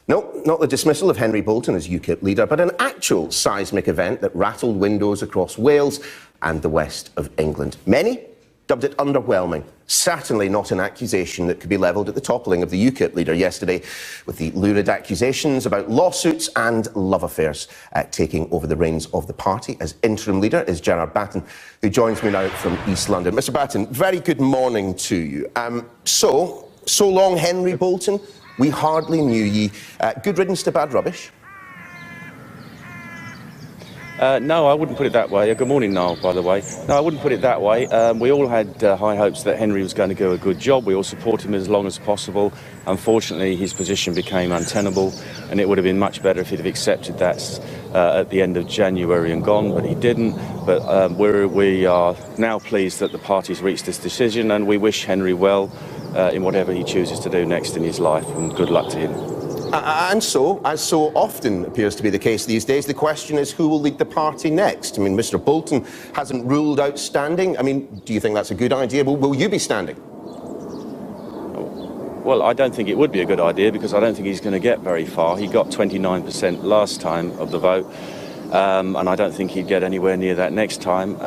No, not the dismissal of Henry Bolton as UKIP leader, but an actual seismic event that rattled windows across Wales and the west of England. Many dubbed it underwhelming. Certainly not an accusation that could be levelled at the toppling of the UKIP leader yesterday, with the lurid accusations about lawsuits and love affairs taking over the reins of the party. As interim leader is Gerard Batten, who joins me now from East London. Mr Batten, very good morning to you. So long, Henry Bolton. We hardly knew ye. Good riddance to bad rubbish? No, I wouldn't put it that way. Good morning, Niall, by the way. No, I wouldn't put it that way. We all had high hopes that Henry was going to do a good job. We all supported him as long as possible. Unfortunately, his position became untenable, and it would have been much better if he'd have accepted that at the end of January and gone, but he didn't. But we are now pleased that the party's reached this decision, and we wish Henry well in whatever he chooses to do next in his life, and good luck to him. And so, as so often appears to be the case these days, the question is who will lead the party next? I mean, Mr Bolton hasn't ruled out standing. I mean, do you think that's a good idea? Will you be standing? Well, I don't think it would be a good idea, because I don't think he's going to get very far. He got 29% last time of the vote, and I don't think he'd get anywhere near that next time.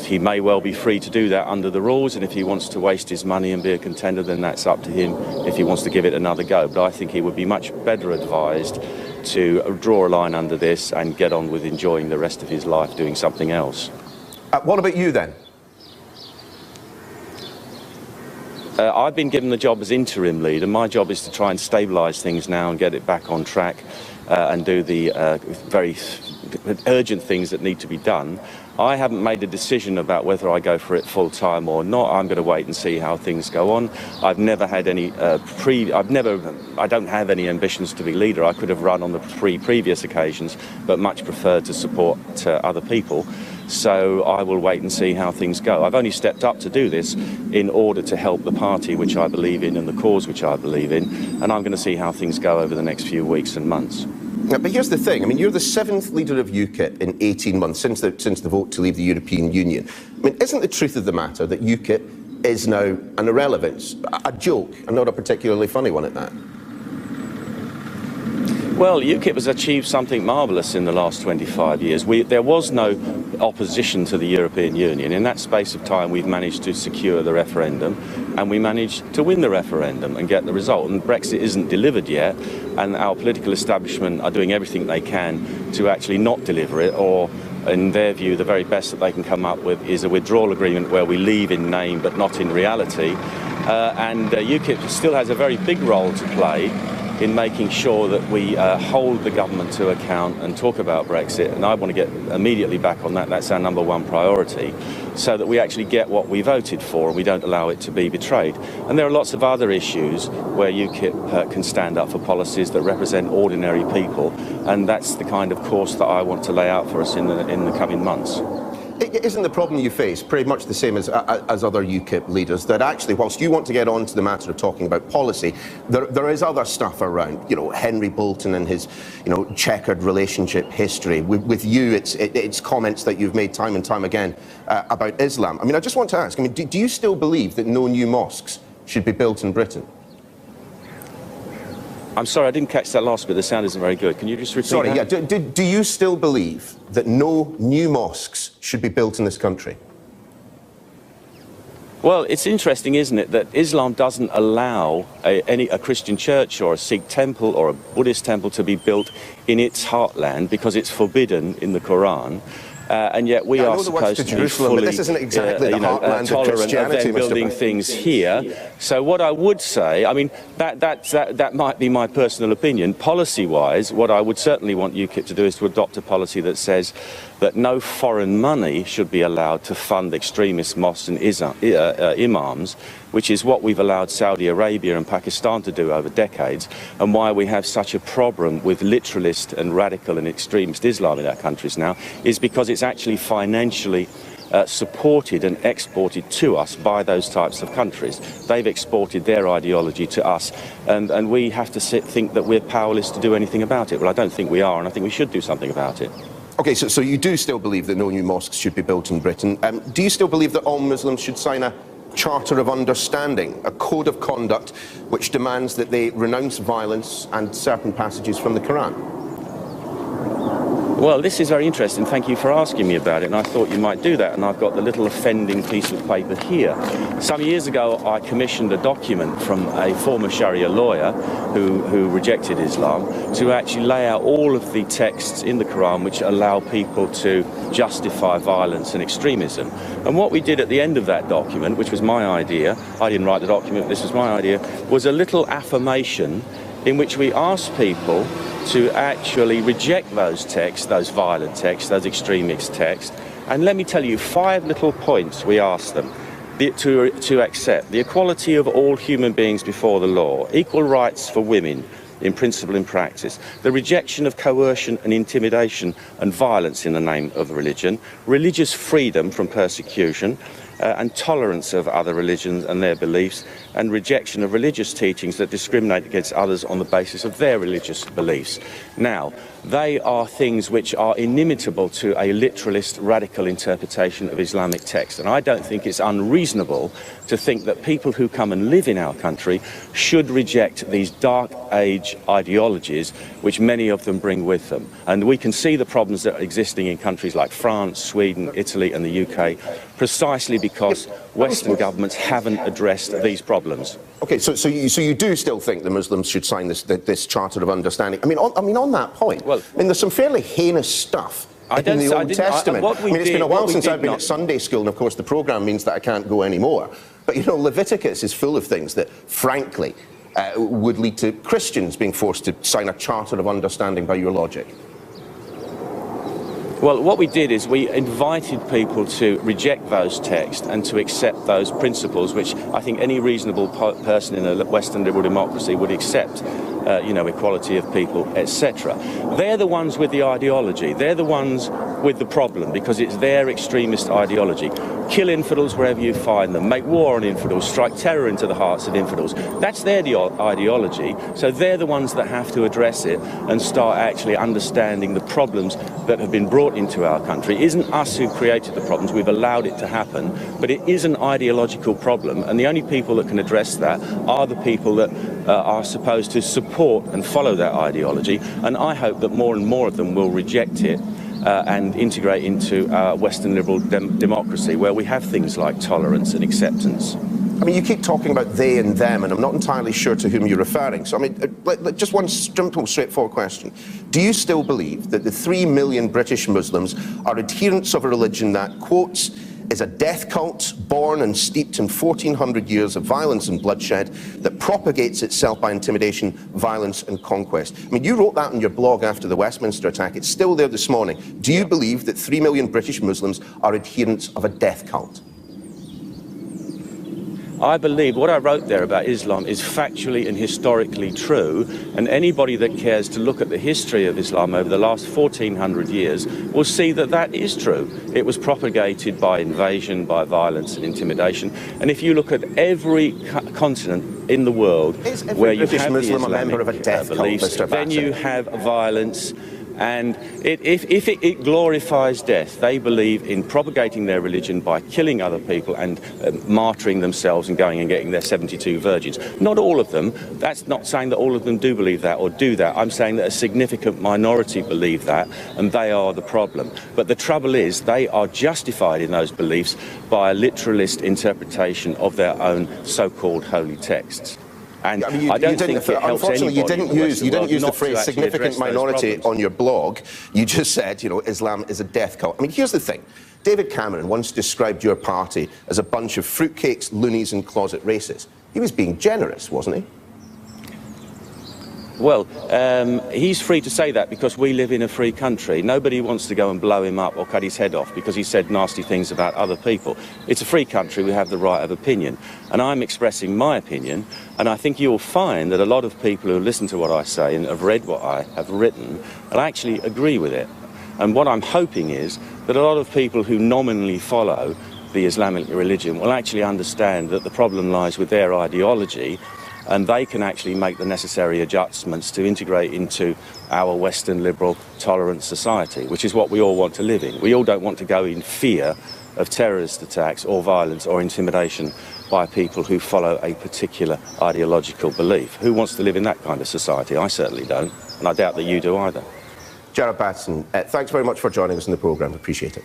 He may well be free to do that under the rules, and if he wants to waste his money and be a contender, then that's up to him if he wants to give it another go. But I think he would be much better advised to draw a line under this and get on with enjoying the rest of his life doing something else. What about you then? I've been given the job as interim leader. My job is to try and stabilise things now and get it back on track and do the very urgent things that need to be done. I haven't made a decision about whether I go for it full time or not. I'm going to wait and see how things go on. I've never had any I don't have any ambitions to be leader. I could have run on the previous occasions, but much preferred to support other people. So I will wait and see how things go. I've only stepped up to do this in order to help the party which I believe in and the cause which I believe in, and I'm going to see how things go over the next few weeks and months. Yeah, but here's the thing. I mean, you're the 7th leader of UKIP in 18 months since the vote to leave the European Union. I mean, isn't the truth of the matter that UKIP is now an irrelevance, a joke, and not a particularly funny one at that? Well, UKIP has achieved something marvellous in the last 25 years. There was no opposition to the European Union. In that space of time, we've managed to secure the referendum, and we managed to win the referendum and get the result. And Brexit isn't delivered yet, and our political establishment are doing everything they can to actually not deliver it, or in their view, the very best that they can come up with is a withdrawal agreement where we leave in name but not in reality. And UKIP still has a very big role to play in making sure that we hold the government to account and talk about Brexit, and I want to get immediately back on that. That's our #1 priority, so that we actually get what we voted for and we don't allow it to be betrayed. And there are lots of other issues where UKIP can stand up for policies that represent ordinary people, and that's the kind of course that I want to lay out for us in the coming months. Isn't the problem you face pretty much the same as other UKIP leaders, that actually, whilst you want to get on to the matter of talking about policy, there is other stuff around, you know, Henry Bolton and his, you know, checkered relationship history. With you, it's comments that you've made time and time again about Islam. I mean, I just want to ask, I mean, do you still believe that no new mosques should be built in Britain? I'm sorry, I didn't catch that last bit. The sound isn't very good. Can you just repeat that? Sorry, yeah. Do you still believe that no new mosques should be built in this country? Well, it's interesting, isn't it, that Islam doesn't allow a Christian church or a Sikh temple or a Buddhist temple to be built in its heartland because it's forbidden in the Quran. And yet we are supposed to be fully this isn't exactly the heartland of Christianity, of building things here. So what I would say, I mean, that might be my personal opinion. Policy-wise, what I would certainly want UKIP to do is to adopt a policy that says that no foreign money should be allowed to fund extremist mosques and imams, which is what we've allowed Saudi Arabia and Pakistan to do over decades, and why we have such a problem with literalist and radical and extremist Islam in our countries now, is because it's actually financially supported and exported to us by those types of countries. They've exported their ideology to us, and we have to think that we're powerless to do anything about it. Well, I don't think we are, and I think we should do something about it. OK, so you do still believe that no new mosques should be built in Britain. Do you still believe that all Muslims should sign a Charter of Understanding, a code of conduct which demands that they renounce violence and certain passages from the Quran? Well, this is very interesting. Thank you for asking me about it, and I thought you might do that, and I've got the little offending piece of paper here. Some years ago, I commissioned a document from a former Sharia lawyer who rejected Islam to actually lay out all of the texts in the Quran which allow people to justify violence and extremism. And what we did at the end of that document, which was my idea, I didn't write the document, this was my idea, was a little affirmation in which we asked people to actually reject those texts, those violent texts, those extremist texts. And let me tell you 5 little points we asked them to accept: the equality of all human beings before the law, equal rights for women in principle and practice, the rejection of coercion and intimidation and violence in the name of religion, religious freedom from persecution, and tolerance of other religions and their beliefs, and rejection of religious teachings that discriminate against others on the basis of their religious beliefs. Now, they are things which are inimitable to a literalist radical interpretation of Islamic text, and I don't think it's unreasonable to think that people who come and live in our country should reject these dark age ideologies which many of them bring with them. And we can see the problems that are existing in countries like France, Sweden, Italy and the UK precisely because Western governments haven't addressed these problems. Okay, so you do still think the Muslims should sign this Charter of Understanding? I mean, on that point, well, I mean, there's some fairly heinous stuff in the Old Testament. I mean, it's been a while since I've been at Sunday school, and of course the programme means that I can't go anymore. But, you know, Leviticus is full of things that, frankly, would lead to Christians being forced to sign a Charter of Understanding by your logic. Well, what we did is we invited people to reject those texts and to accept those principles, which I think any reasonable person in a Western liberal democracy would accept. You know, equality of people, etc. They're the ones with the ideology. They're the ones with the problem because it's their extremist ideology. Kill infidels wherever you find them, make war on infidels, strike terror into the hearts of infidels. That's their ideology. So they're the ones that have to address it and start actually understanding the problems that have been brought into our country. It isn't us who created the problems. We've allowed it to happen, but it is an ideological problem, and the only people that can address that are the people that are supposed to support and follow that ideology, and I hope that more and more of them will reject it and integrate into Western liberal democracy, where we have things like tolerance and acceptance. I mean, you keep talking about they and them, and I'm not entirely sure to whom you're referring. So, I mean, just one simple, straightforward question. Do you still believe that the 3 million British Muslims are adherents of a religion that, quotes, is a death cult born and steeped in 1400 years of violence and bloodshed that propagates itself by intimidation, violence and conquest? I mean, you wrote that on your blog after the Westminster attack. It's still there this morning. Do you believe that 3 million British Muslims are adherents of a death cult? I believe what I wrote there about Islam is factually and historically true, and anybody that cares to look at the history of Islam over the last 1400 years will see that that is true. It was propagated by invasion, by violence and intimidation, and if you look at every continent in the world where you have the Islamic beliefs, then you have violence. And if it glorifies death, they believe in propagating their religion by killing other people and martyring themselves and going and getting their 72 virgins. Not all of them. That's not saying that all of them do believe that or do that. I'm saying that a significant minority believe that, and they are the problem. But the trouble is they are justified in those beliefs by a literalist interpretation of their own so-called holy texts. And I mean, I don't think it helps anybody. You didn't use the phrase significant minority on your blog. You just said, you know, Islam is a death cult. I mean, here's the thing. David Cameron once described your party as a bunch of fruitcakes, loonies and closet racists. He was being generous, wasn't he? Well, he's free to say that because we live in a free country. Nobody wants to go and blow him up or cut his head off because he said nasty things about other people. It's a free country. We have the right of opinion. And I'm expressing my opinion. And I think you'll find that a lot of people who listen to what I say and have read what I have written will actually agree with it. And what I'm hoping is that a lot of people who nominally follow the Islamic religion will actually understand that the problem lies with their ideology, and they can actually make the necessary adjustments to integrate into our Western liberal tolerant society, which is what we all want to live in. We all don't want to go in fear of terrorist attacks or violence or intimidation by people who follow a particular ideological belief. Who wants to live in that kind of society? I certainly don't, and I doubt that you do either. Gerard Batten, thanks very much for joining us in the programme. Appreciate it.